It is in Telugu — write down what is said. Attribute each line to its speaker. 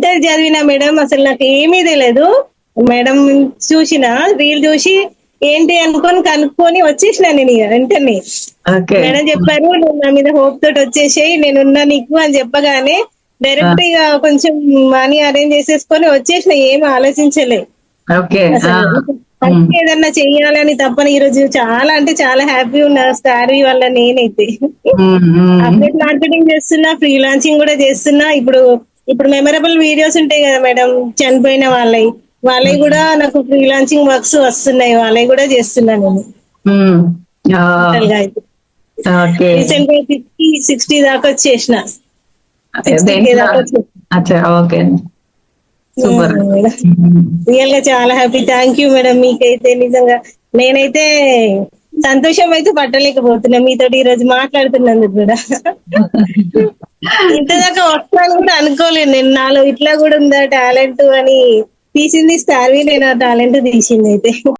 Speaker 1: ఇంటర్ చదివినా మేడం, అసలు నాకు ఏమీ తెలియదు. మేడం చూసిన రీల్ చూసి ఏంటి అనుకొని కనుక్కొని వచ్చేసిన నేను ఇక వెంటనే.
Speaker 2: ఓకే.
Speaker 1: మేడం చెప్పారు, నువ్వు నా మీద హోప్ తోటి వచ్చేసేయి, నేనున్నా నీకు అని చెప్పగానే
Speaker 2: ఆ!
Speaker 1: డైరెక్ట్ ఇక కొంచెం మనీ అరేంజ్ చేసేసుకొని వచ్చేసిన, ఏం ఆలోచించలే
Speaker 2: ఓకే. ఆ!
Speaker 1: అసలు.
Speaker 2: హ్మ్.
Speaker 1: ఫస్ట్ ఏదన్నా చెయ్యాలని తప్పని ఈ రోజు చాలా అంటే చాలా హ్యాపీ ఉన్నా స్టారీ వల్ల నేనైతే.
Speaker 2: హ్మ్. హ్మ్.
Speaker 1: అప్డేట్ మార్కెటింగ్ చేస్తున్నా, ఫ్రీలాన్సింగ్ కూడా చేస్తున్నా. ఇప్పుడు మెమరబుల్ వీడియోస్ ఉంటాయి కదా మేడం, చనిపోయిన వాళ్ళవి
Speaker 2: హ్మ్.
Speaker 1: కూడా నాకు ఫ్రీలాన్సింగ్ వర్క్స్ వస్తున్నాయి, వాళ్ళవి కూడా చేస్తున్నా నేను
Speaker 2: హ్మ్. ఆ!
Speaker 1: టోటల్ గా అయితే.
Speaker 2: ఓకే.
Speaker 1: రీసెంట్ గా 50-60 దాకా వచ్చేసిన, 60K
Speaker 2: దేంట్లో?
Speaker 1: దాకా వచ్చేసిన.
Speaker 2: అచ్చా! ఓకే. సూపర్.
Speaker 1: మేడం
Speaker 2: హ్మ్.
Speaker 1: రియల్ గా చాలా హ్యాపీ. Thank you madam. మీకైతే నిజంగా నేనైతే సంతోషం అయితే పట్టలేకపోతున్నా మీతోటి ఈ రోజు మాట్లాడుతున్నందుకు కూడా. ఇంత దాకా వస్తాను కూడా అనుకోలేదు నేను, నాలో ఇట్లా కూడా ఉందా టాలెంట్ అని. తీసింది స్టార్వి, నేను ఆ టాలెంట్ తీసింది అయితే.